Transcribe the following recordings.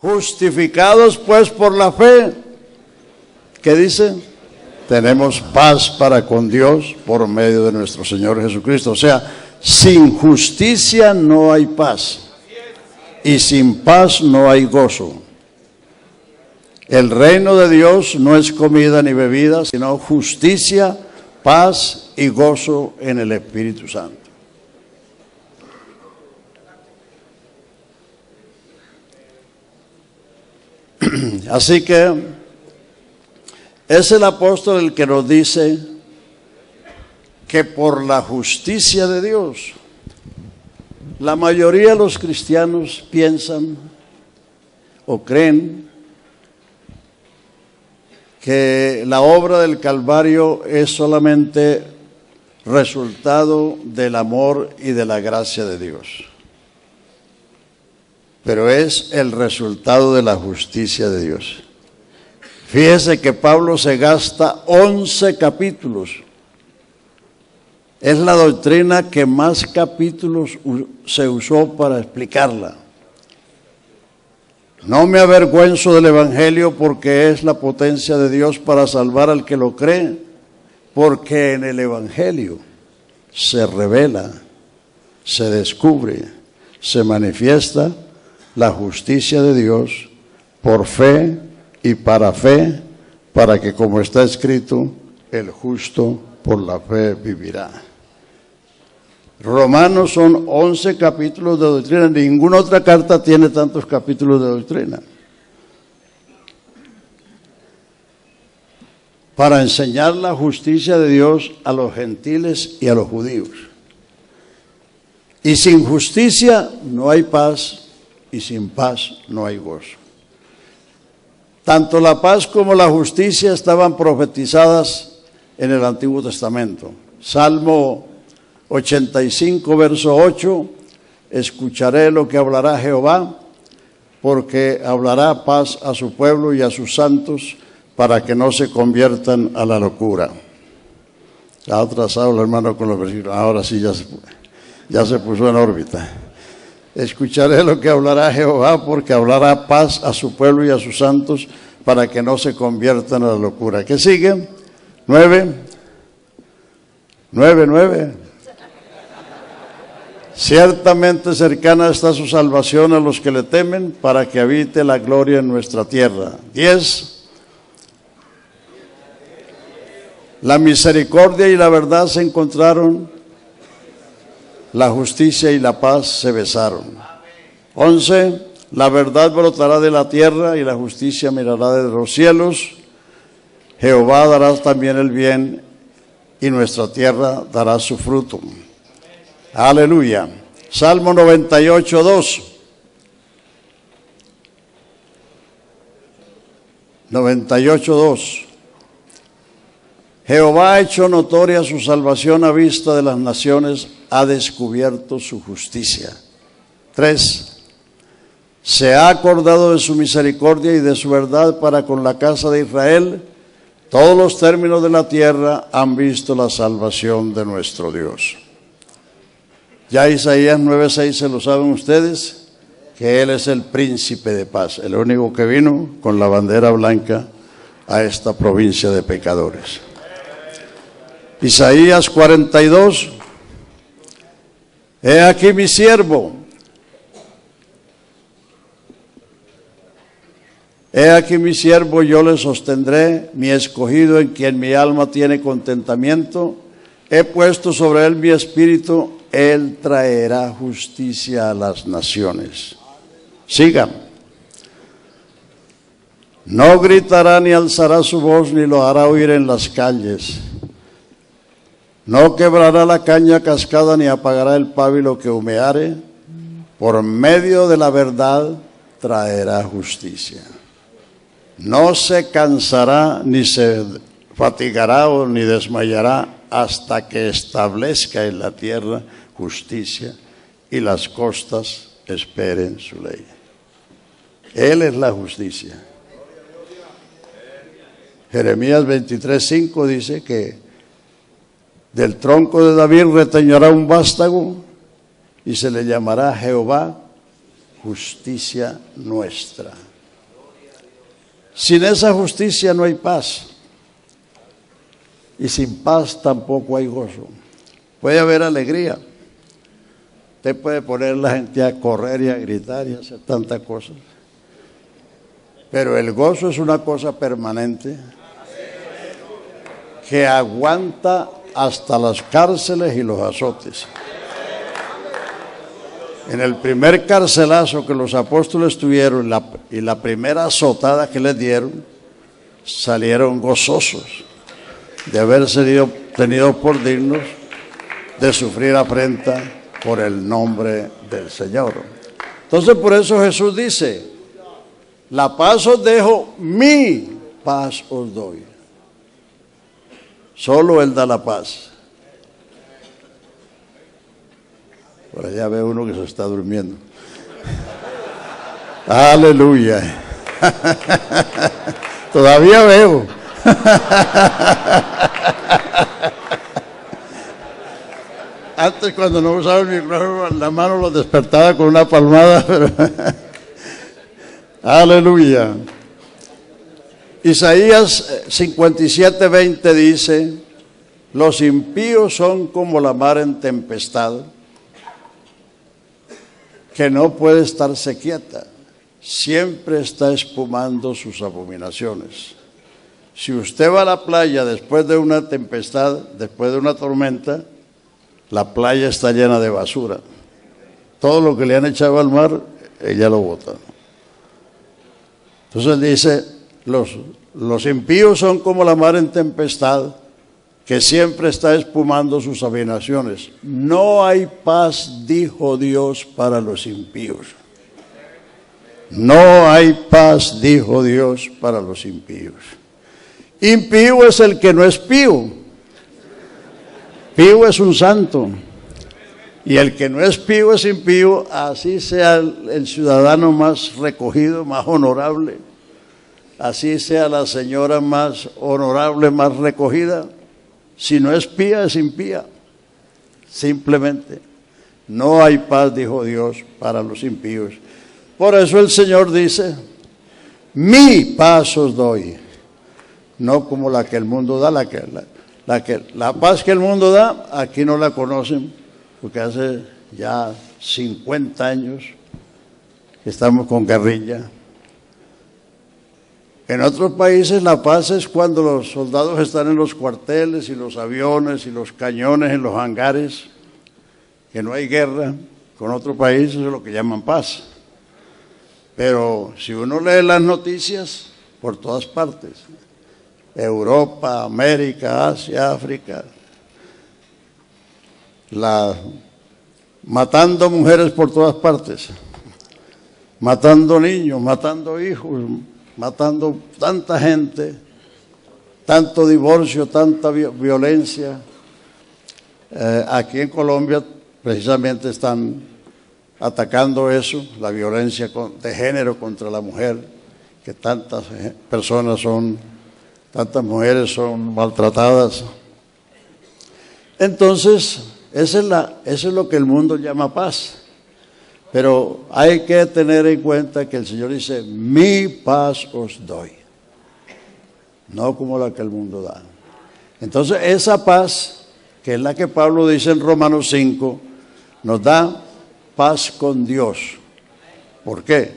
Justificados pues por la fe, ¿qué dice? Tenemos paz para con Dios por medio de nuestro Señor Jesucristo. O sea, sin justicia no hay paz. Y sin paz no hay gozo. El reino de Dios no es comida ni bebida, sino justicia, paz y gozo en el Espíritu Santo. Así que es el apóstol el que nos dice que por la justicia de Dios, la mayoría de los cristianos piensan o creen que la obra del Calvario es solamente resultado del amor y de la gracia de Dios. Pero es el resultado de la justicia de Dios. Fíjese que Pablo se gasta 11 capítulos. Es la doctrina que más capítulos se usó para explicarla. No me avergüenzo del Evangelio porque es la potencia de Dios para salvar al que lo cree, porque en el Evangelio se revela, se descubre, se manifiesta la justicia de Dios por fe y para fe, para que, como está escrito, el justo por la fe vivirá. Romanos son 11 capítulos de doctrina. Ninguna otra carta tiene tantos capítulos de doctrina. Para enseñar la justicia de Dios a los gentiles y a los judíos. Y sin justicia no hay paz, y sin paz no hay gozo. Tanto la paz como la justicia estaban profetizadas en el Antiguo Testamento. Salmo 85, verso 8, escucharé lo que hablará Jehová, porque hablará paz a su pueblo y a sus santos, para que no se conviertan a la locura. La otra habla, hermano, con los versículos. Ahora sí ya se puso en órbita. Escucharé lo que hablará Jehová, porque hablará paz a su pueblo y a sus santos, para que no se conviertan a la locura. ¿Qué sigue? 9. Ciertamente cercana está su salvación a los que le temen, para que habite la gloria en nuestra tierra. 10. La misericordia y la verdad se encontraron, la justicia y la paz se besaron. 11. La verdad brotará de la tierra y la justicia mirará desde los cielos. Jehová dará también el bien y nuestra tierra dará su fruto. Aleluya. Salmo 98, 2. 98, 2. Jehová ha hecho notoria su salvación a vista de las naciones, ha descubierto su justicia. 3. Se ha acordado de su misericordia y de su verdad para con la casa de Israel. Todos los términos de la tierra han visto la salvación de nuestro Dios. Ya Isaías 9:6 se lo saben ustedes, que Él es el príncipe de paz, el único que vino con la bandera blanca a esta provincia de pecadores. Isaías 42, he aquí mi siervo, he aquí mi siervo, yo le sostendré, mi escogido en quien mi alma tiene contentamiento, he puesto sobre él mi espíritu, él traerá justicia a las naciones. Sigan. No gritará ni alzará su voz, ni lo hará oír en las calles. No quebrará la caña cascada, ni apagará el pábilo que humeare. Por medio de la verdad traerá justicia. No se cansará, ni se fatigará o ni desmayará, hasta que establezca en la tierra justicia y las costas esperen su ley. Él es la justicia. Jeremías 23:5 dice que del tronco de David retoñará un vástago y se le llamará Jehová justicia nuestra. Sin esa justicia no hay paz. Y sin paz tampoco hay gozo. Puede haber alegría. Usted puede poner a la gente a correr y a gritar y a hacer tantas cosas. Pero el gozo es una cosa permanente que aguanta hasta las cárceles y los azotes. En el primer carcelazo que los apóstoles tuvieron y la primera azotada que les dieron, salieron gozosos de haber sido tenidos por dignos de sufrir afrenta por el nombre del Señor. Entonces por eso Jesús dice, la paz os dejo, mi paz os doy. Solo Él da la paz. Por allá ve uno que se está durmiendo. Aleluya. Todavía veo. Antes cuando no usaba el micrófono, la mano lo despertaba con una palmada. Pero aleluya. Isaías 57:20 dice, los impíos son como la mar en tempestad, que no puede estarse quieta, siempre está espumando sus abominaciones. Si usted va a la playa después de una tempestad, después de una tormenta, la playa está llena de basura. Todo lo que le han echado al mar, ella lo bota. Entonces dice, los impíos son como la mar en tempestad, que siempre está espumando sus abominaciones. No hay paz, dijo Dios, para los impíos. No hay paz, dijo Dios, para los impíos. Impío es el que no es pío. Pío es un santo. Y el que no es pío es impío, así sea el ciudadano más recogido, más honorable, así sea la señora más honorable, más recogida. Si no es pía, es impía. Simplemente. No hay paz, dijo Dios, para los impíos. Por eso el Señor dice, mi paz os doy. No como la que el mundo da, la paz que el mundo da, aquí no la conocen, porque hace ya 50 años que estamos con guerrilla. En otros países la paz es cuando los soldados están en los cuarteles y los aviones y los cañones en los hangares, que no hay guerra con otro país, eso es lo que llaman paz. Pero si uno lee las noticias, por todas partes, Europa, América, Asia, África, matando mujeres por todas partes, matando niños, matando hijos, matando tanta gente, tanto divorcio, tanta violencia. Aquí en Colombia precisamente están atacando eso, la violencia de género contra la mujer, que tantas mujeres son maltratadas. Entonces, eso es lo que el mundo llama paz. Pero hay que tener en cuenta que el Señor dice, mi paz os doy, no como la que el mundo da. Entonces esa paz, que es la que Pablo dice en Romanos 5, nos da paz con Dios. ¿Por qué?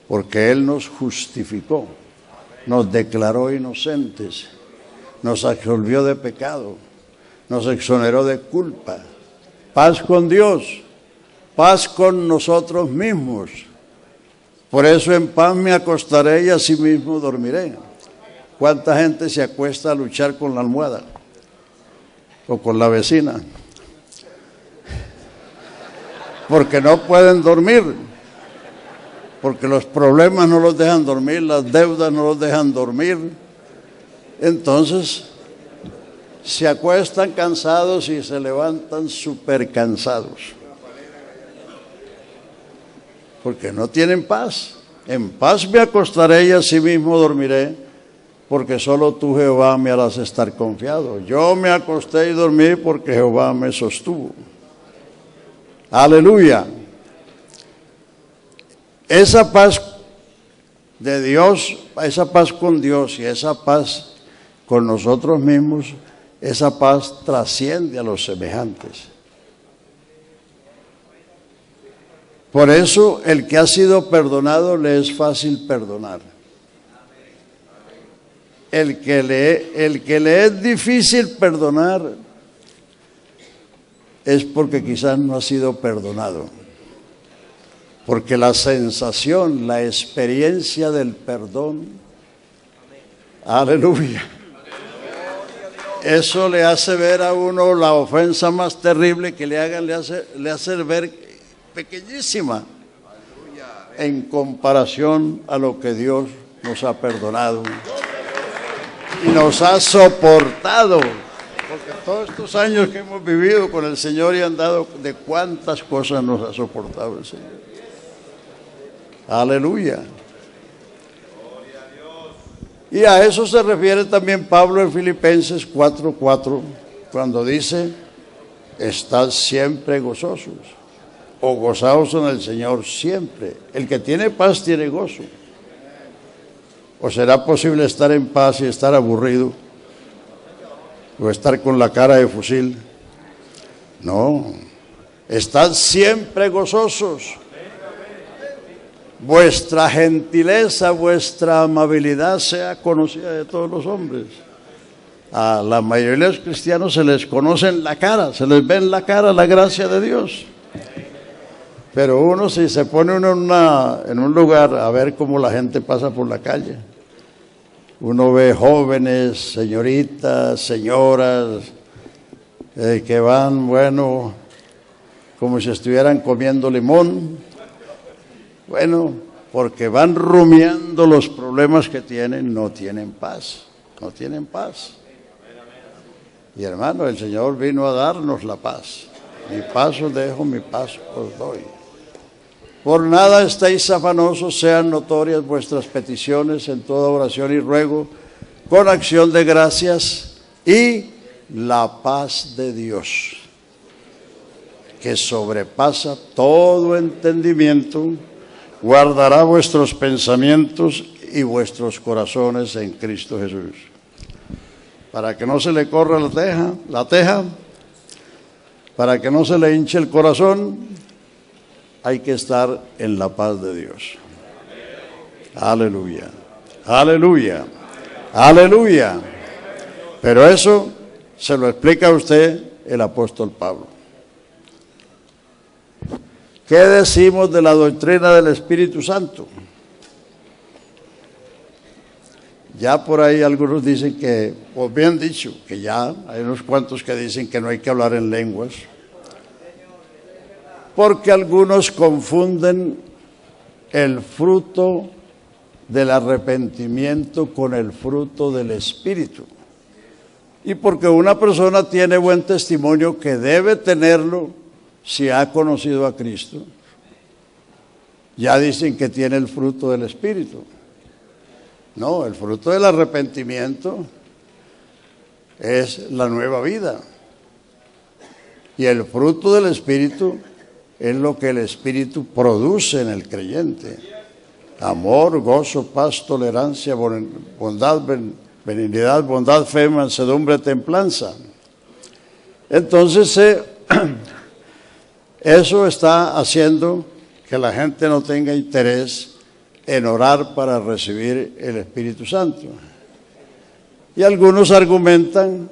Porque Él nos justificó, nos declaró inocentes, nos absolvió de pecado, nos exoneró de culpa. Paz con Dios. Paz con nosotros mismos. Por eso en paz me acostaré y así mismo dormiré. ¿Cuánta gente se acuesta a luchar con la almohada? O con la vecina. Porque no pueden dormir. Porque los problemas no los dejan dormir, las deudas no los dejan dormir. Entonces, se acuestan cansados y se levantan súper cansados. Porque no tienen paz. En paz me acostaré y así mismo dormiré, porque solo tú, Jehová, me harás estar confiado. Yo me acosté y dormí porque Jehová me sostuvo. Aleluya. Esa paz de Dios, esa paz con Dios y esa paz con nosotros mismos, esa paz trasciende a los semejantes. Por eso, el que ha sido perdonado le es fácil perdonar. El que le es difícil perdonar es porque quizás no ha sido perdonado. Porque la sensación, la experiencia del perdón, aleluya, eso le hace ver a uno la ofensa más terrible que le hagan, le hace ver pequeñísima en comparación a lo que Dios nos ha perdonado y nos ha soportado. Porque todos estos años que hemos vivido con el Señor y han dado, de cuántas cosas nos ha soportado el Señor. Aleluya. Y a eso se refiere también Pablo en Filipenses 4:4, cuando dice, estad siempre gozosos, o gozaos en el Señor siempre. El que tiene paz tiene gozo. ¿O será posible estar en paz y estar aburrido? ¿O estar con la cara de fusil? No, estad siempre gozosos. Vuestra gentileza, vuestra amabilidad sea conocida de todos los hombres. A la mayoría de los cristianos se les conoce en la cara, se les ve en la cara la gracia de Dios. Pero uno, si se pone uno en un lugar a ver cómo la gente pasa por la calle, uno ve jóvenes, señoritas, señoras, que van, bueno, como si estuvieran comiendo limón. Bueno, porque van rumiando los problemas que tienen, no tienen paz, no tienen paz. Y hermano, el Señor vino a darnos la paz. Mi paz os dejo, mi paz os doy. Por nada estéis afanosos, sean notorias vuestras peticiones en toda oración y ruego, con acción de gracias, y la paz de Dios, que sobrepasa todo entendimiento, guardará vuestros pensamientos y vuestros corazones en Cristo Jesús. Para que no se le corra la teja, para que no se le hinche el corazón, hay que estar en la paz de Dios. Aleluya, aleluya, aleluya. Pero eso se lo explica a usted el apóstol Pablo. ¿Qué decimos de la doctrina del Espíritu Santo? Ya por ahí algunos dicen que, o bien dicho, que ya hay unos cuantos que dicen que no hay que hablar en lenguas, porque algunos confunden el fruto del arrepentimiento con el fruto del Espíritu. Y porque una persona tiene buen testimonio, que debe tenerlo si ha conocido a Cristo, ya dicen que tiene el fruto del Espíritu. No, el fruto del arrepentimiento es la nueva vida. Y el fruto del Espíritu es lo que el Espíritu produce en el creyente. Amor, gozo, paz, tolerancia, bondad, benignidad, bondad, fe, mansedumbre, templanza. Entonces, eso está haciendo que la gente no tenga interés en orar para recibir el Espíritu Santo. Y algunos argumentan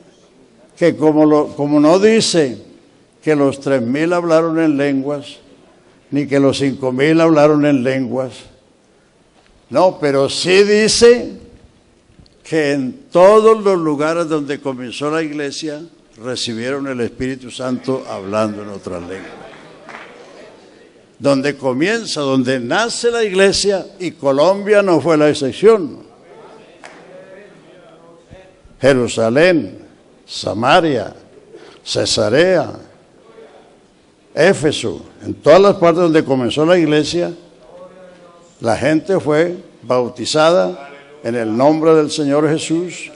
que como no dice que los 3,000 hablaron en lenguas, ni que los 5,000 hablaron en lenguas, no, pero sí dice que en todos los lugares donde comenzó la iglesia recibieron el Espíritu Santo hablando en otras lenguas. Donde comienza, donde nace la iglesia, y Colombia no fue la excepción. Jerusalén, Samaria, Cesarea, Éfeso, en todas las partes donde comenzó la iglesia, la gente fue bautizada en el nombre del Señor Jesús,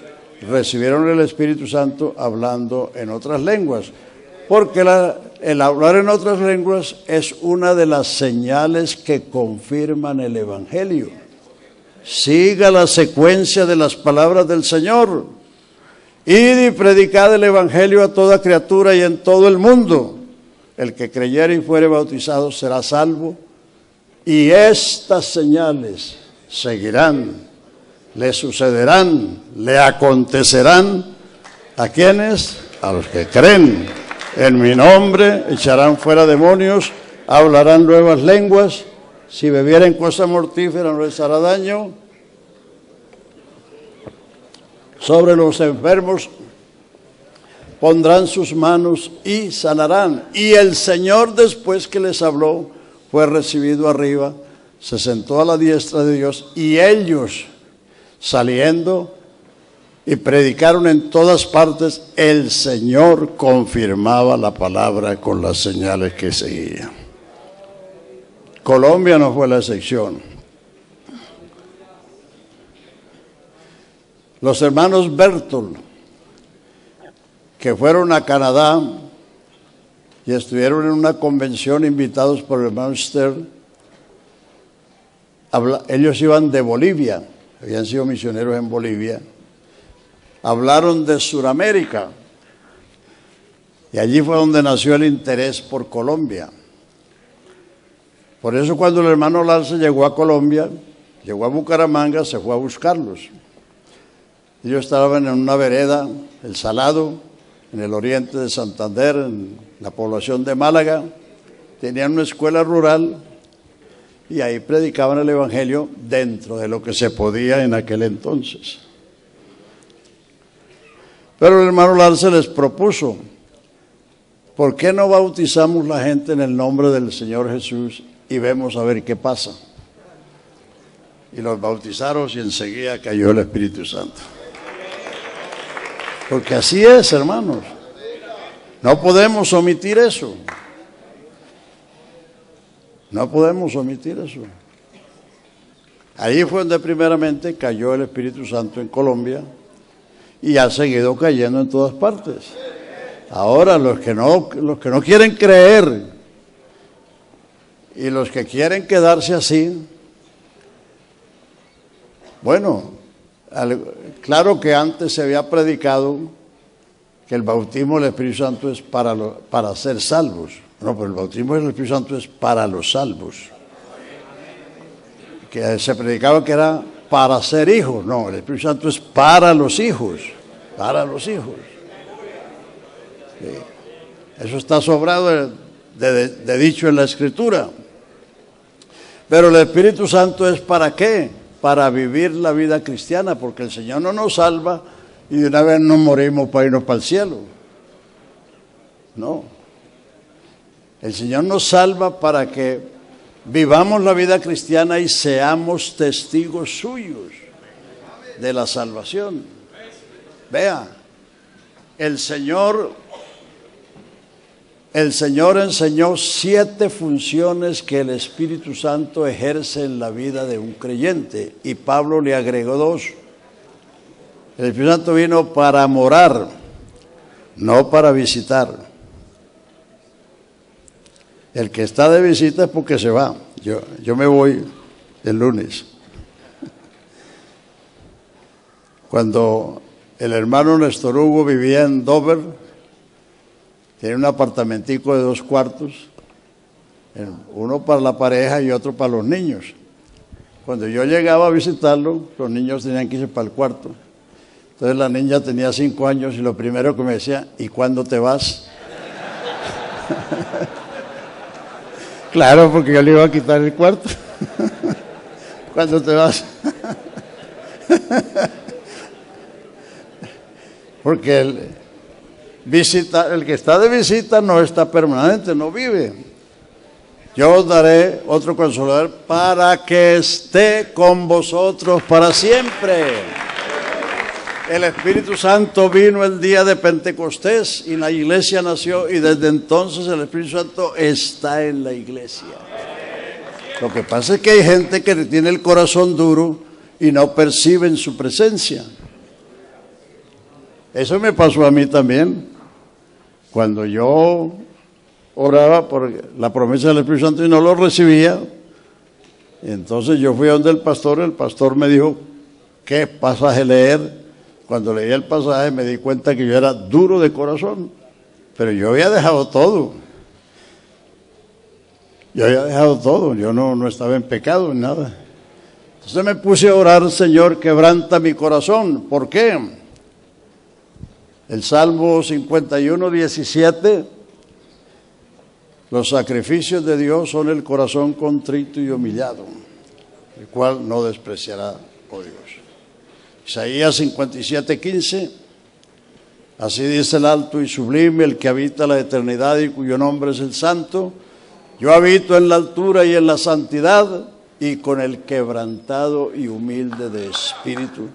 recibieron el Espíritu Santo hablando en otras lenguas. Porque el hablar en otras lenguas es una de las señales que confirman el Evangelio. siga la secuencia de las palabras del Señor. Id y predicad el evangelio a toda criatura y en todo el mundo. El que creyere y fuere bautizado será salvo. Y estas señales seguirán, le sucederán, le acontecerán. ¿A quiénes? A los que creen. En mi nombre echarán fuera demonios, hablarán nuevas lenguas. Si bebieren cosa mortífera no les hará daño. Sobre los enfermos pondrán sus manos y sanarán. Y el Señor, después que les habló, fue recibido arriba, se sentó a la diestra de Dios, y ellos, saliendo y predicaron en todas partes, el Señor confirmaba la palabra con las señales que seguían. Colombia no fue la excepción. Los hermanos Bertol, que fueron a Canadá y estuvieron en una convención invitados por el hermano Stern, ellos iban de Bolivia, habían sido misioneros en Bolivia, hablaron de Sudamérica, y allí fue donde nació el interés por Colombia. Por eso cuando el hermano Larce llegó a Colombia, llegó a Bucaramanga, se fue a buscarlos. Ellos estaban en una vereda, El Salado, en el oriente de Santander, en la población de Málaga. Tenían una escuela rural y ahí predicaban el evangelio dentro de lo que se podía en aquel entonces. Pero el hermano Larce les propuso, ¿por qué no bautizamos la gente en el nombre del Señor Jesús y vemos a ver qué pasa? Y los bautizaron y enseguida cayó el Espíritu Santo. Porque así es, hermanos. No podemos omitir eso. No podemos omitir eso. Ahí fue donde primeramente cayó el Espíritu Santo en Colombia y ha seguido cayendo en todas partes. Ahora los que no quieren creer y los que quieren quedarse así, bueno, claro que antes se había predicado que el bautismo del Espíritu Santo es para ser salvos. No, pero el bautismo del Espíritu Santo es para los salvos. Que se predicaba que era para ser hijos. No, el Espíritu Santo es para los hijos. Para los hijos. Sí. Eso está sobrado de dicho en la Escritura. Pero el Espíritu Santo es ¿para qué? Para vivir la vida cristiana, porque el Señor no nos salva y de una vez nos morimos para irnos para el cielo. No. El Señor nos salva para que vivamos la vida cristiana y seamos testigos suyos de la salvación. Vea, el Señor enseñó 7 funciones que el Espíritu Santo ejerce en la vida de un creyente, y Pablo le agregó 2. El Espíritu Santo vino para morar, no para visitar. El que está de visita es porque se va. Yo me voy el lunes. Cuando el hermano Néstor Hugo vivía en Dover, tenía un apartamentico de 2 cuartos, uno para la pareja y otro para los niños. Cuando yo llegaba a visitarlo, los niños tenían que irse para el cuarto. Entonces la niña tenía 5 años y lo primero que me decía, ¿y cuándo te vas? Claro, porque yo le iba a quitar el cuarto. ¿Cuándo te vas? Porque el que está de visita no está permanente, no vive. Yo os daré otro consolador para que esté con vosotros para siempre. El Espíritu Santo vino el día de Pentecostés y la iglesia nació, y desde entonces el Espíritu Santo está en la iglesia. Lo que pasa es que hay gente que tiene el corazón duro y no perciben su presencia. Eso me pasó a mí también. Cuando yo oraba por la promesa del Espíritu Santo y no lo recibía, Entonces yo fui a donde el pastor me dijo, ¿qué pasaje leer? Cuando leí el pasaje me di cuenta que yo era duro de corazón, pero yo había dejado todo. Yo no estaba en pecado ni nada. Entonces me puse a orar, Señor, quebranta mi corazón. ¿Por qué? El Salmo 51, 17, los sacrificios de Dios son el corazón contrito y humillado, el cual no despreciará, oh Dios. Isaías 57, 15, así dice el alto y sublime, el que habita la eternidad y cuyo nombre es el Santo. Yo habito en la altura y en la santidad y con el quebrantado y humilde de espíritu,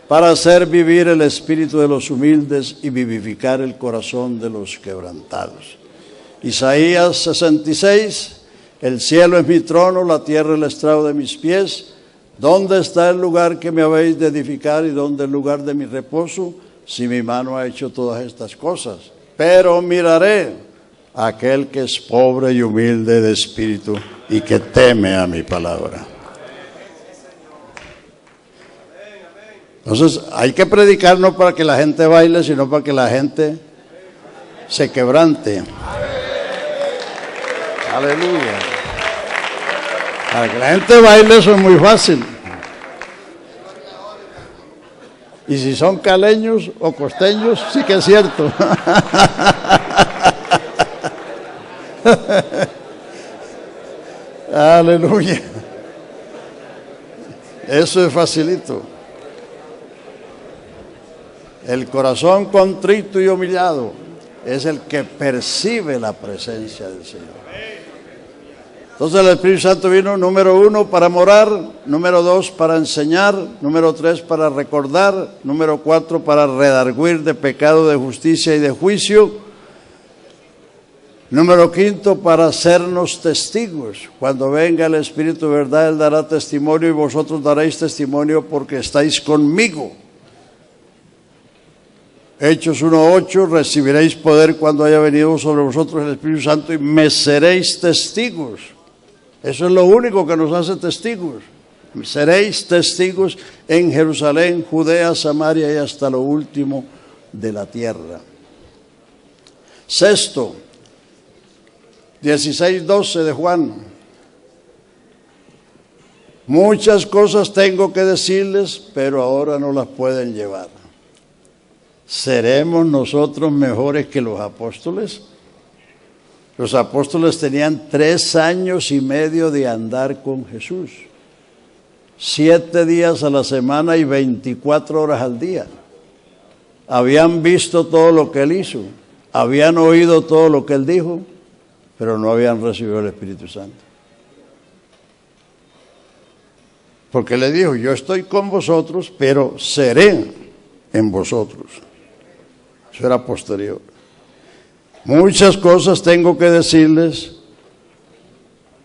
para hacer vivir el espíritu de los humildes y vivificar el corazón de los quebrantados. Isaías 66, el cielo es mi trono, la tierra el estrado de mis pies. ¿Dónde está el lugar que me habéis de edificar y dónde el lugar de mi reposo? Si mi mano ha hecho todas estas cosas. Pero miraré a aquel que es pobre y humilde de espíritu y que teme a mi palabra. Entonces hay que predicar no para que la gente baile, sino para que la gente se quebrante. Aleluya. Para que la gente baile eso es muy fácil. Y si son caleños o costeños, sí que es cierto. Aleluya. Eso es facilito. El corazón contrito y humillado es el que percibe la presencia del Señor. Entonces el Espíritu Santo vino, número 1, para morar, número 2, para enseñar, número 3, para recordar, número 4, para redarguir de pecado, de justicia y de juicio, número 5, para hacernos testigos. Cuando venga el Espíritu de verdad, Él dará testimonio y vosotros daréis testimonio porque estáis conmigo. Hechos 1:8, recibiréis poder cuando haya venido sobre vosotros el Espíritu Santo y me seréis testigos. Eso es lo único que nos hace testigos. Seréis testigos en Jerusalén, Judea, Samaria y hasta lo último de la tierra. Sexto, 16:12 de Juan. Muchas cosas tengo que decirles, pero ahora no las pueden llevar. ¿Seremos nosotros mejores que los apóstoles? Los apóstoles tenían 3 años y medio de andar con Jesús. 7 días a la semana y 24 horas al día. Habían visto todo lo que Él hizo. Habían oído todo lo que Él dijo, pero no habían recibido el Espíritu Santo. Porque le dijo, yo estoy con vosotros, pero seré en vosotros. Eso era posterior. Muchas cosas tengo que decirles,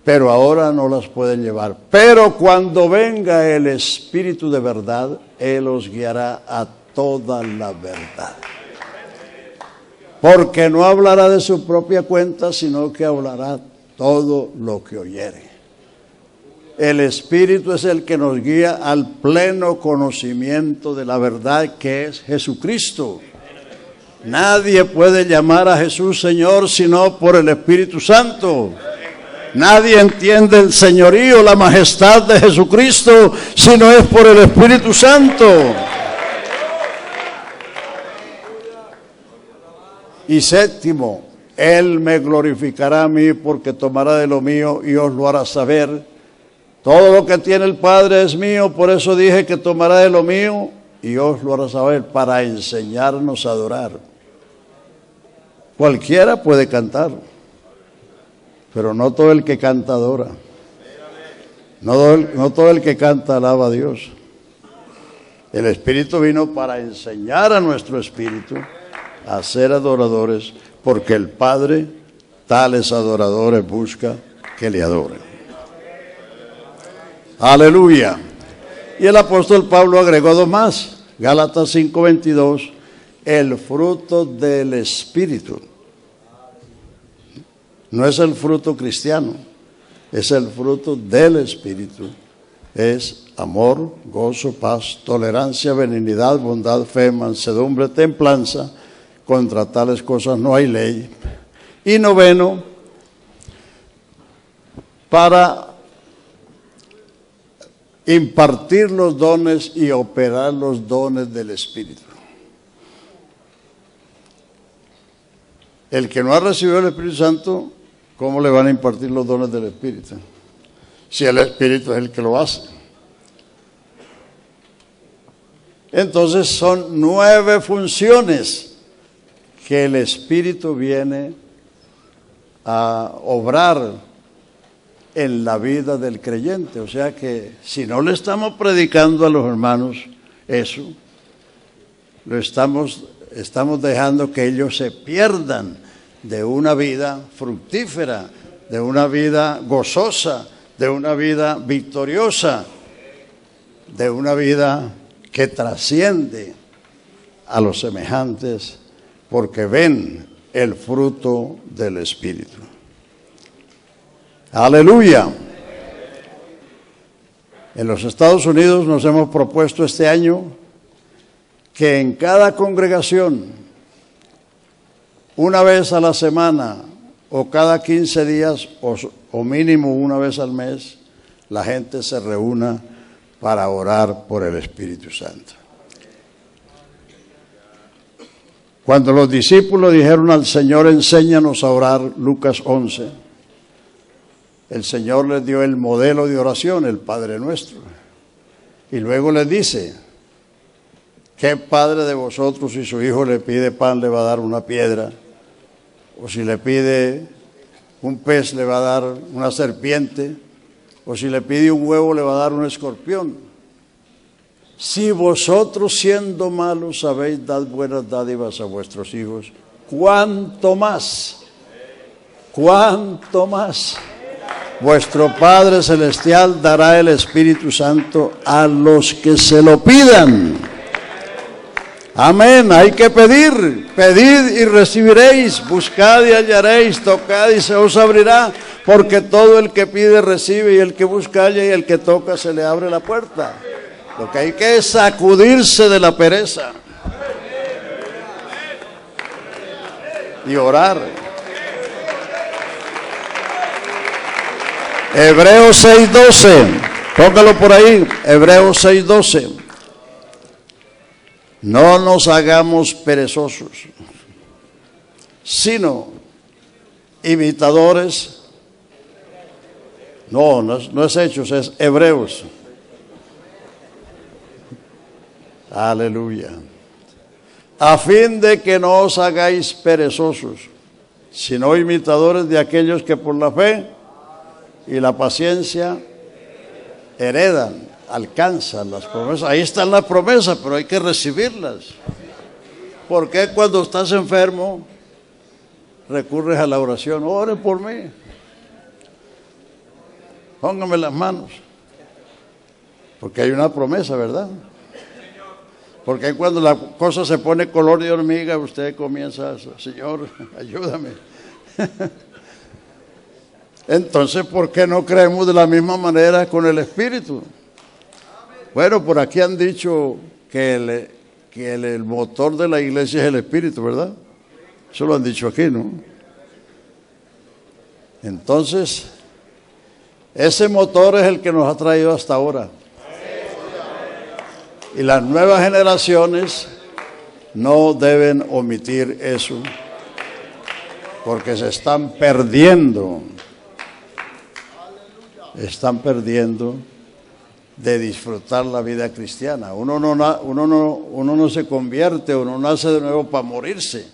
pero ahora no las pueden llevar. Pero cuando venga el Espíritu de verdad, Él os guiará a toda la verdad. Porque no hablará de su propia cuenta, sino que hablará todo lo que oyere. El Espíritu es el que nos guía al pleno conocimiento de la verdad que es Jesucristo. Nadie puede llamar a Jesús Señor sino por el Espíritu Santo. Nadie entiende el señorío, la majestad de Jesucristo si no es por el Espíritu Santo. Y séptimo, Él me glorificará a mí porque tomará de lo mío y os lo hará saber. Todo lo que tiene el Padre es mío, por eso dije que tomará de lo mío y os lo hará saber para enseñarnos a adorar. Cualquiera puede cantar, pero no todo el que canta adora. No todo el que canta alaba a Dios. El Espíritu vino para enseñar a nuestro espíritu a ser adoradores, porque el Padre tales adoradores busca que le adoren. Aleluya. Y el apóstol Pablo agregó 2 más. Gálatas 5:22, el fruto del Espíritu. No es el fruto cristiano, es el fruto del Espíritu. Es amor, gozo, paz, tolerancia, benignidad, bondad, fe, mansedumbre, templanza. Contra tales cosas no hay ley. Y noveno, para impartir los dones y operar los dones del Espíritu. El que no ha recibido el Espíritu Santo, ¿cómo le van a impartir los dones del Espíritu? Si el Espíritu es el que lo hace. Entonces son 9 funciones que el Espíritu viene a obrar en la vida del creyente. O sea que si no le estamos predicando a los hermanos eso, lo estamos dejando que ellos se pierdan de una vida fructífera, de una vida gozosa, de una vida victoriosa, de una vida que trasciende a los semejantes, porque ven el fruto del Espíritu. Aleluya. En los Estados Unidos nos hemos propuesto este año que en cada congregación, una vez a la semana o cada 15 días o mínimo una vez al mes, la gente se reúna para orar por el Espíritu Santo. Cuando los discípulos dijeron al Señor, enséñanos a orar, Lucas 11, el Señor les dio el modelo de oración, el Padre Nuestro. Y luego les dice, ¿qué padre de vosotros si su hijo le pide pan le va a dar una piedra? O si le pide un pez le va a dar una serpiente, o si le pide un huevo le va a dar un escorpión. Si vosotros siendo malos sabéis dar buenas dádivas a vuestros hijos, ¿cuánto más vuestro Padre Celestial dará el Espíritu Santo a los que se lo pidan? Amén, hay que pedir, pedid y recibiréis, buscad y hallaréis, tocad y se os abrirá, porque todo el que pide recibe y el que busca halla y el que toca se le abre la puerta. Lo que hay que es sacudirse de la pereza y orar. Hebreos 6:12, póngalo por ahí, Hebreos 6:12. No nos hagamos perezosos, sino imitadores. No es Hechos, es Hebreos. Aleluya. A fin de que no os hagáis perezosos, sino imitadores de aquellos que por la fe y la paciencia heredan, alcanzan las promesas. Ahí están las promesas, pero hay que recibirlas. ¿Por qué cuando estás enfermo recurres a la oración? Ore por mí, póngame las manos, porque hay una promesa, ¿verdad? Porque cuando la cosa se pone color de hormiga, usted comienza, Señor, ayúdame. Entonces, ¿por qué no creemos de la misma manera con el Espíritu? Bueno, por aquí han dicho que el motor de la iglesia es el Espíritu, ¿verdad? Eso lo han dicho aquí, ¿no? Entonces, ese motor es el que nos ha traído hasta ahora. Y las nuevas generaciones no deben omitir eso, porque se están perdiendo de disfrutar la vida cristiana. Uno no se convierte, uno nace de nuevo para morirse,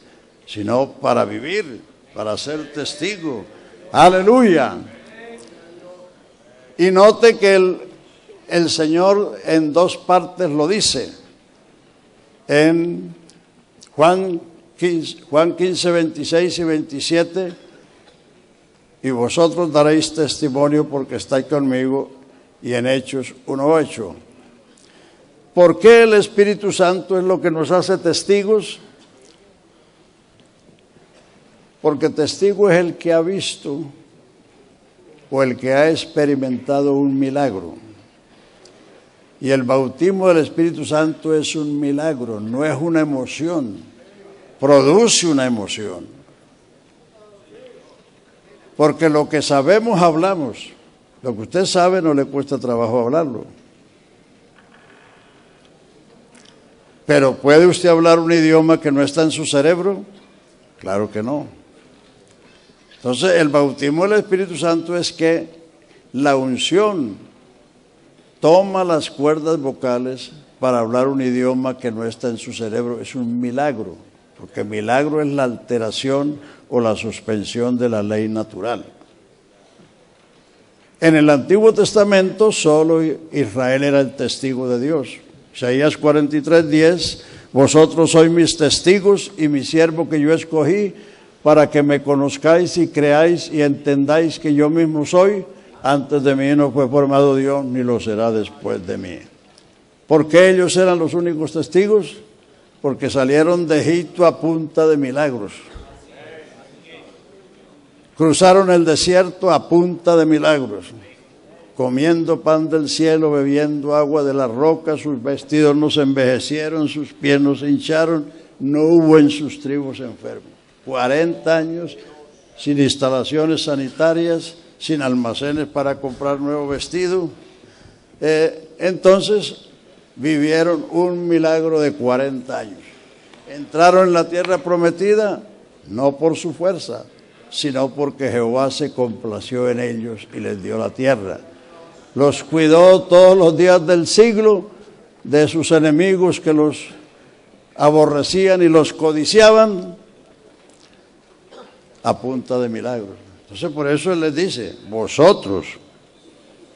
sino para vivir, para ser testigo. Aleluya. Y note que el Señor en 2 partes lo dice. En Juan 15, 26 y 27, y vosotros daréis testimonio porque estáis conmigo, y en Hechos 1:8. ¿Por qué el Espíritu Santo es lo que nos hace testigos? Porque testigo es el que ha visto o el que ha experimentado un milagro. Y el bautismo del Espíritu Santo es un milagro, no es una emoción, produce una emoción. Porque lo que sabemos hablamos, lo que usted sabe no le cuesta trabajo hablarlo. Pero ¿puede usted hablar un idioma que no está en su cerebro? Claro que no. Entonces el bautismo del Espíritu Santo es que la unción toma las cuerdas vocales para hablar un idioma que no está en su cerebro. Es un milagro, porque milagro es la alteración o la suspensión de la ley natural. En el Antiguo Testamento solo Israel era el testigo de Dios. Isaías 43:10, vosotros sois mis testigos y mi siervo que yo escogí para que me conozcáis y creáis y entendáis que yo mismo soy. Antes de mí no fue formado Dios, ni lo será después de mí. ¿Por qué ellos eran los únicos testigos? Porque salieron de Egipto a punta de milagros. Cruzaron el desierto a punta de milagros, comiendo pan del cielo, bebiendo agua de la roca, sus vestidos no se envejecieron, sus pies no se hincharon, no hubo en sus tribus enfermos. 40 años sin instalaciones sanitarias, sin almacenes para comprar nuevo vestido. Entonces vivieron un milagro de 40 años. Entraron en la tierra prometida, no por su fuerza, sino porque Jehová se complació en ellos y les dio la tierra. Los cuidó todos los días del siglo de sus enemigos que los aborrecían y los codiciaban a punta de milagros. Entonces por eso Él les dice, vosotros,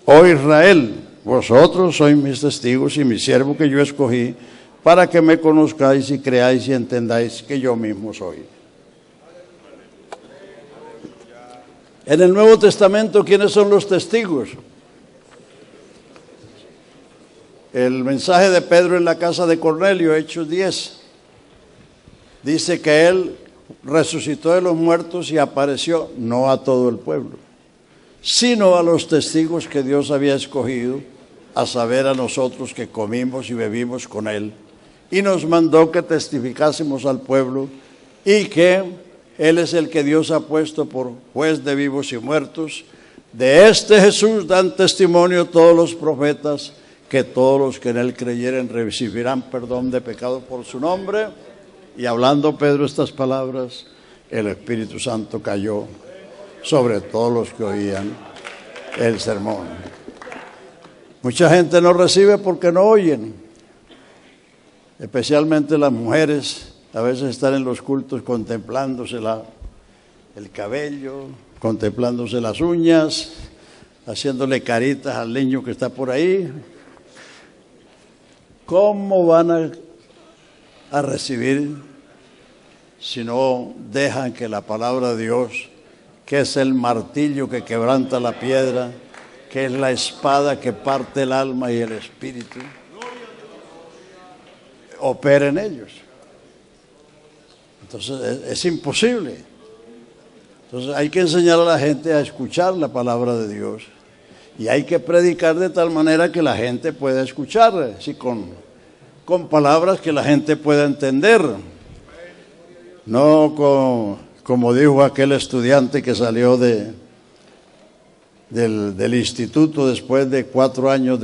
oh Israel, vosotros sois mis testigos y mi siervo que yo escogí para que me conozcáis y creáis y entendáis que yo mismo soy. En el Nuevo Testamento, ¿quiénes son los testigos? El mensaje de Pedro en la casa de Cornelio, Hechos 10, dice que él resucitó de los muertos y apareció no a todo el pueblo, sino a los testigos que Dios había escogido, a saber a nosotros que comimos y bebimos con él, y nos mandó que testificásemos al pueblo y que Él es el que Dios ha puesto por juez de vivos y muertos. De este Jesús dan testimonio todos los profetas, que todos los que en Él creyeren recibirán perdón de pecados por su nombre. Y hablando Pedro estas palabras, el Espíritu Santo cayó sobre todos los que oían el sermón. Mucha gente no recibe porque no oyen, especialmente las mujeres. A veces están en los cultos contemplándose el cabello, contemplándose las uñas, haciéndole caritas al niño que está por ahí. ¿Cómo van a recibir si no dejan que la palabra de Dios, que es el martillo que quebranta la piedra, que es la espada que parte el alma y el espíritu, opere en ellos? Entonces es imposible. Entonces hay que enseñar a la gente a escuchar la palabra de Dios y hay que predicar de tal manera que la gente pueda escuchar, ¿sí? con palabras que la gente pueda entender, no como dijo aquel estudiante que salió del instituto después de 4 años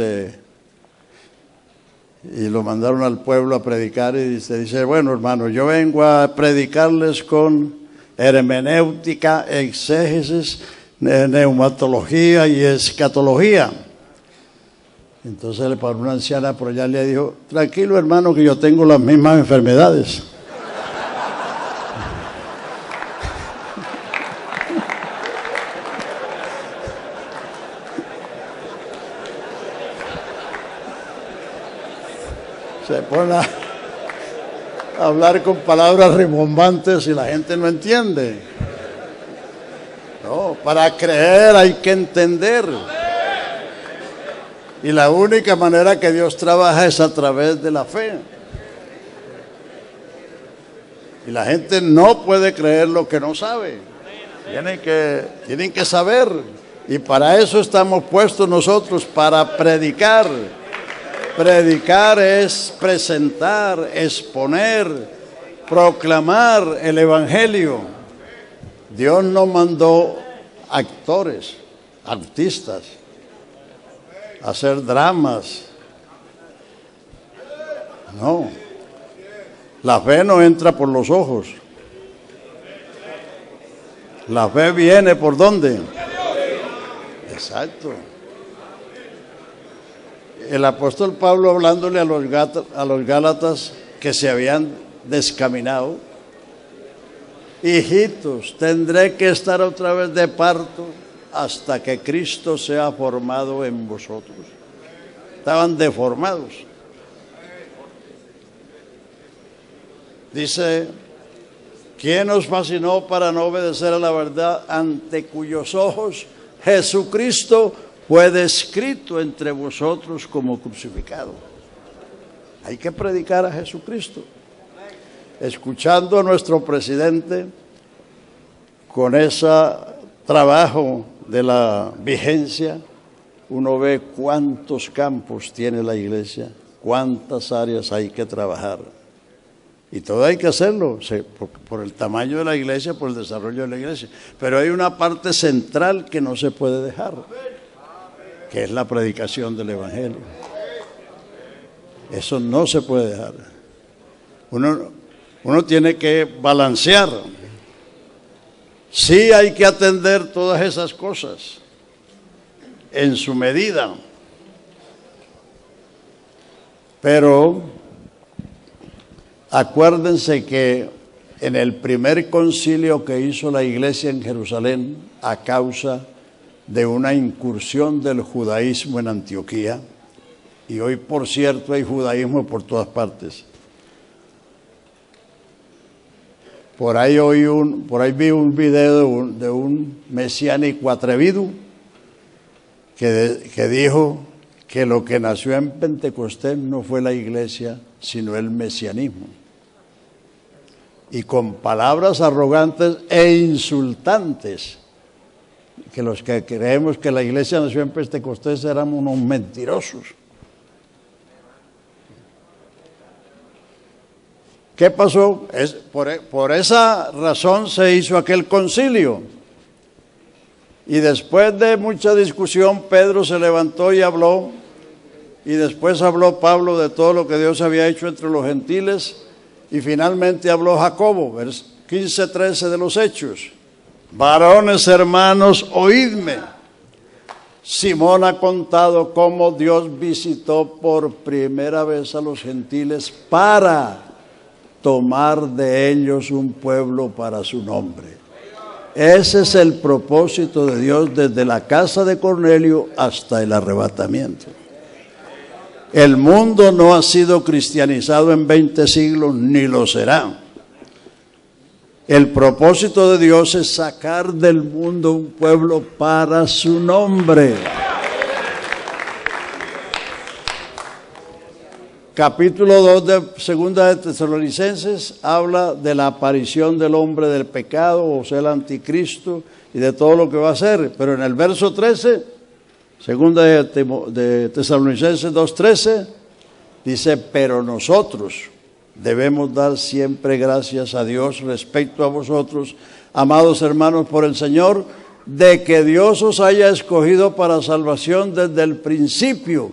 y lo mandaron al pueblo a predicar y se dice, bueno hermano, yo vengo a predicarles con hermenéutica, exégesis, neumatología y escatología. Entonces le paró una anciana por allá y le dijo, tranquilo hermano que yo tengo las mismas enfermedades. Se pone a hablar con palabras rimbombantes y la gente no entiende. No, para creer hay que entender. Y la única manera que Dios trabaja es a través de la fe. Y la gente no puede creer lo que no sabe. Tienen que saber. Y para eso estamos puestos nosotros, para predicar. Predicar es presentar, exponer, proclamar el Evangelio. Dios no mandó actores, artistas, a hacer dramas. No. La fe no entra por los ojos. La fe viene ¿por dónde? Exacto. El apóstol Pablo, hablándole a los Gálatas que se habían descaminado: hijitos, tendré que estar otra vez de parto hasta que Cristo sea formado en vosotros. Estaban deformados. Dice: ¿quién os fascinó para no obedecer a la verdad, ante cuyos ojos Jesucristo fue descrito entre vosotros como crucificado? Hay que predicar a Jesucristo. Escuchando a nuestro presidente con ese trabajo de la vigencia, uno ve cuántos campos tiene la iglesia, cuántas áreas hay que trabajar. Y todo hay que hacerlo, por el tamaño de la iglesia, por el desarrollo de la iglesia. Pero hay una parte central que no se puede dejar, que es la predicación del Evangelio. Eso no se puede dejar. Uno tiene que balancear. Sí hay que atender todas esas cosas en su medida. Pero acuérdense que en el primer concilio que hizo la iglesia en Jerusalén, a causa de una incursión del judaísmo en Antioquía, y hoy por cierto hay judaísmo por todas partes. Por ahí vi un video de un mesiánico atrevido que dijo que lo que nació en Pentecostés no fue la iglesia, sino el mesianismo. Y con palabras arrogantes e insultantes, que los que creemos que la iglesia nació en Pentecostés éramos unos mentirosos. ¿Qué pasó? Por esa razón se hizo aquel concilio. Y después de mucha discusión, Pedro se levantó y habló. Y después habló Pablo de todo lo que Dios había hecho entre los gentiles. Y finalmente habló Jacobo, 15:13 de los Hechos. Varones hermanos, oídme. Simón ha contado cómo Dios visitó por primera vez a los gentiles para tomar de ellos un pueblo para su nombre. Ese es el propósito de Dios desde la casa de Cornelio hasta el arrebatamiento. El mundo no ha sido cristianizado en 20 siglos, ni lo será. El propósito de Dios es sacar del mundo un pueblo para su nombre. Capítulo 2 de Segunda de Tesalonicenses habla de la aparición del hombre del pecado, o sea, el anticristo, y de todo lo que va a hacer. Pero en el verso 13, Segunda de Tesalonicenses 2:13, dice: pero nosotros debemos dar siempre gracias a Dios respecto a vosotros, amados hermanos por el Señor, de que Dios os haya escogido para salvación desde el principio,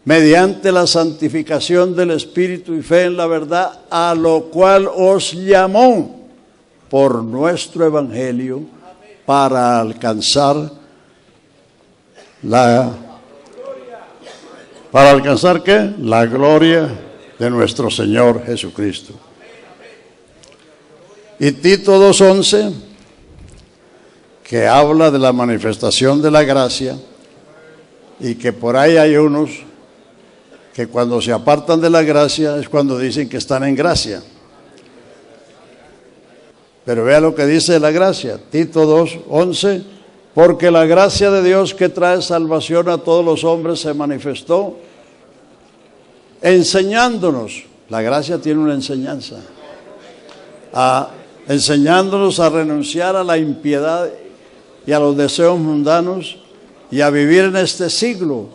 mediante la santificación del Espíritu y fe en la verdad, a lo cual os llamó por nuestro Evangelio para alcanzar ¿qué? La gloria de nuestro Señor Jesucristo. Y Tito 2:11, que habla de la manifestación de la gracia, y que por ahí hay unos que cuando se apartan de la gracia es cuando dicen que están en gracia. Pero vea lo que dice la gracia, Tito 2:11, porque la gracia de Dios que trae salvación a todos los hombres se manifestó enseñándonos, la gracia tiene una enseñanza, enseñándonos a renunciar a la impiedad y a los deseos mundanos, y a vivir en este siglo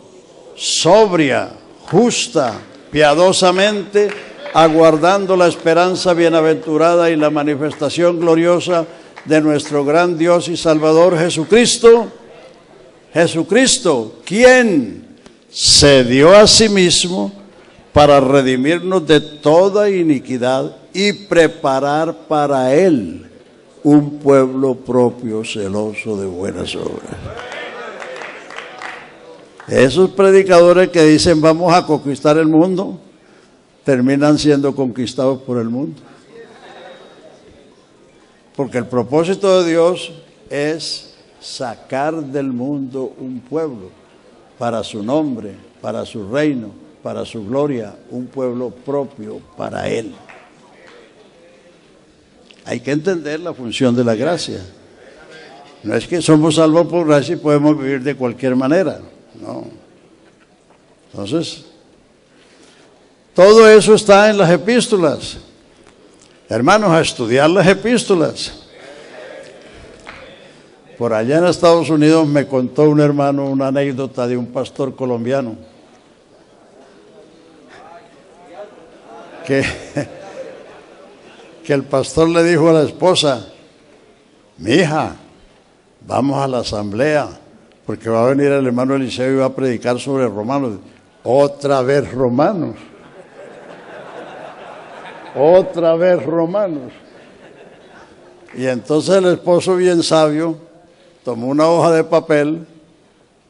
sobria, justa, piadosamente, aguardando la esperanza bienaventurada y la manifestación gloriosa de nuestro gran Dios y Salvador Jesucristo. Jesucristo, quien se dio a sí mismo para redimirnos de toda iniquidad y preparar para Él un pueblo propio, celoso de buenas obras. Esos predicadores que dicen vamos a conquistar el mundo, terminan siendo conquistados por el mundo. Porque el propósito de Dios es sacar del mundo un pueblo para su nombre, para su reino, para su gloria, un pueblo propio para Él. Hay que entender la función de la gracia. No es que somos salvos por gracia y podemos vivir de cualquier manera, no. Entonces, todo eso está en las epístolas. Hermanos, a estudiar las epístolas. Por allá en Estados Unidos me contó un hermano una anécdota de un pastor colombiano que el pastor le dijo a la esposa: mija, vamos a la asamblea porque va a venir el hermano Eliseo y va a predicar sobre Romanos. Otra vez Romanos. Otra vez Romanos. Y entonces el esposo, bien sabio, tomó una hoja de papel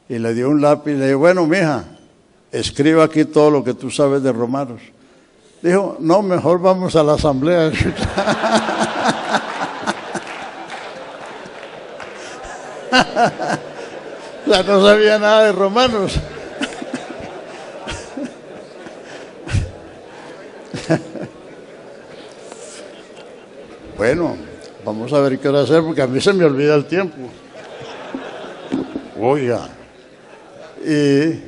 y le dio un lápiz y le dijo: bueno, mija, escriba aquí todo lo que tú sabes de Romanos. Dijo: no, mejor vamos a la asamblea. Ya no sabía nada de Romanos. Bueno, vamos a ver qué hora hacer porque a mí se me olvida el tiempo. Oiga, y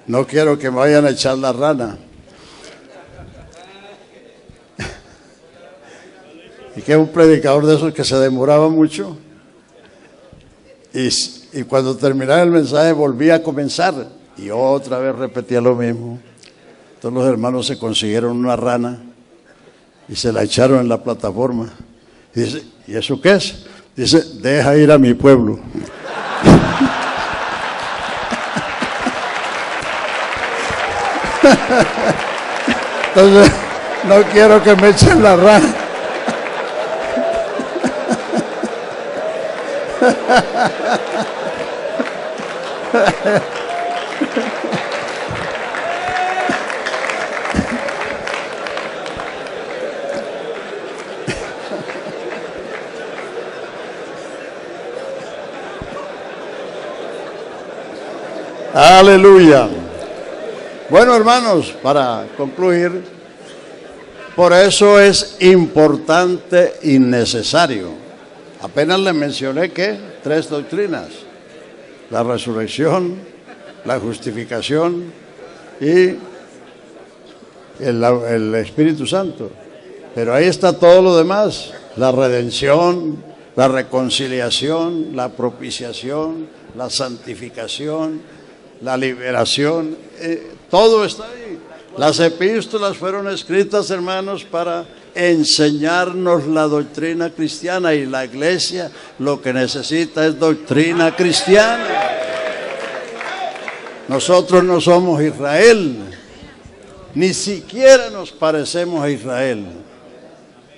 no quiero que me vayan a echar la rana. Y que es un predicador de esos que se demoraba mucho y cuando terminaba el mensaje volvía a comenzar y otra vez repetía lo mismo. Entonces los hermanos se consiguieron una rana y se la echaron en la plataforma. Y dice: ¿y eso qué es? Dice: deja ir a mi pueblo. Entonces no quiero que me echen la rana. Aleluya. Bueno, hermanos, para concluir, por eso es importante y necesario. Apenas les mencioné que 3 doctrinas: la resurrección, la justificación y el Espíritu Santo. Pero ahí está todo lo demás: la redención, la reconciliación, la propiciación, la santificación, la liberación, todo está ahí. Las epístolas fueron escritas, hermanos, para enseñarnos la doctrina cristiana, y la iglesia lo que necesita es doctrina cristiana. Nosotros no somos Israel, ni siquiera nos parecemos a Israel.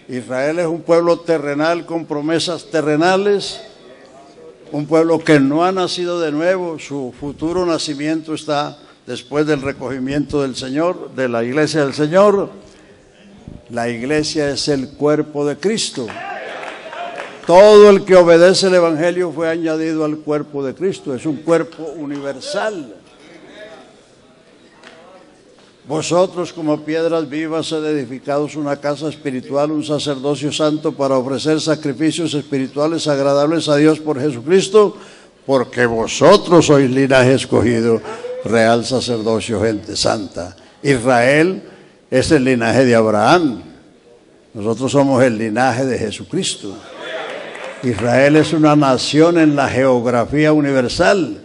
Israel es un pueblo terrenal con promesas terrenales, un pueblo que no ha nacido de nuevo. Su futuro nacimiento está después del recogimiento del Señor, de la iglesia del Señor. La iglesia es el cuerpo de Cristo. Todo el que obedece el Evangelio fue añadido al cuerpo de Cristo. Es un cuerpo universal. Vosotros, como piedras vivas, sed edificados una casa espiritual, un sacerdocio santo, para ofrecer sacrificios espirituales agradables a Dios por Jesucristo, porque vosotros sois linaje escogido, real sacerdocio, gente santa. Israel es el linaje de Abraham. Nosotros somos el linaje de Jesucristo. Israel es una nación en la geografía universal.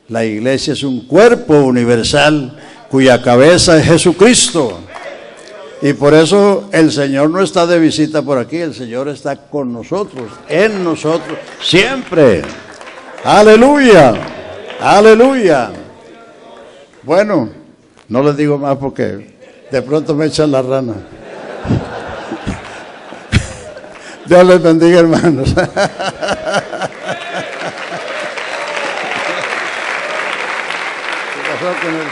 La iglesia es un cuerpo universal cuya cabeza es Jesucristo. Y por eso el Señor no está de visita por aquí, el Señor está con nosotros, en nosotros, siempre. Aleluya, aleluya. Bueno, no les digo más porque de pronto me echan la rana. Dios les bendiga, hermanos. ¿Qué pasó con él?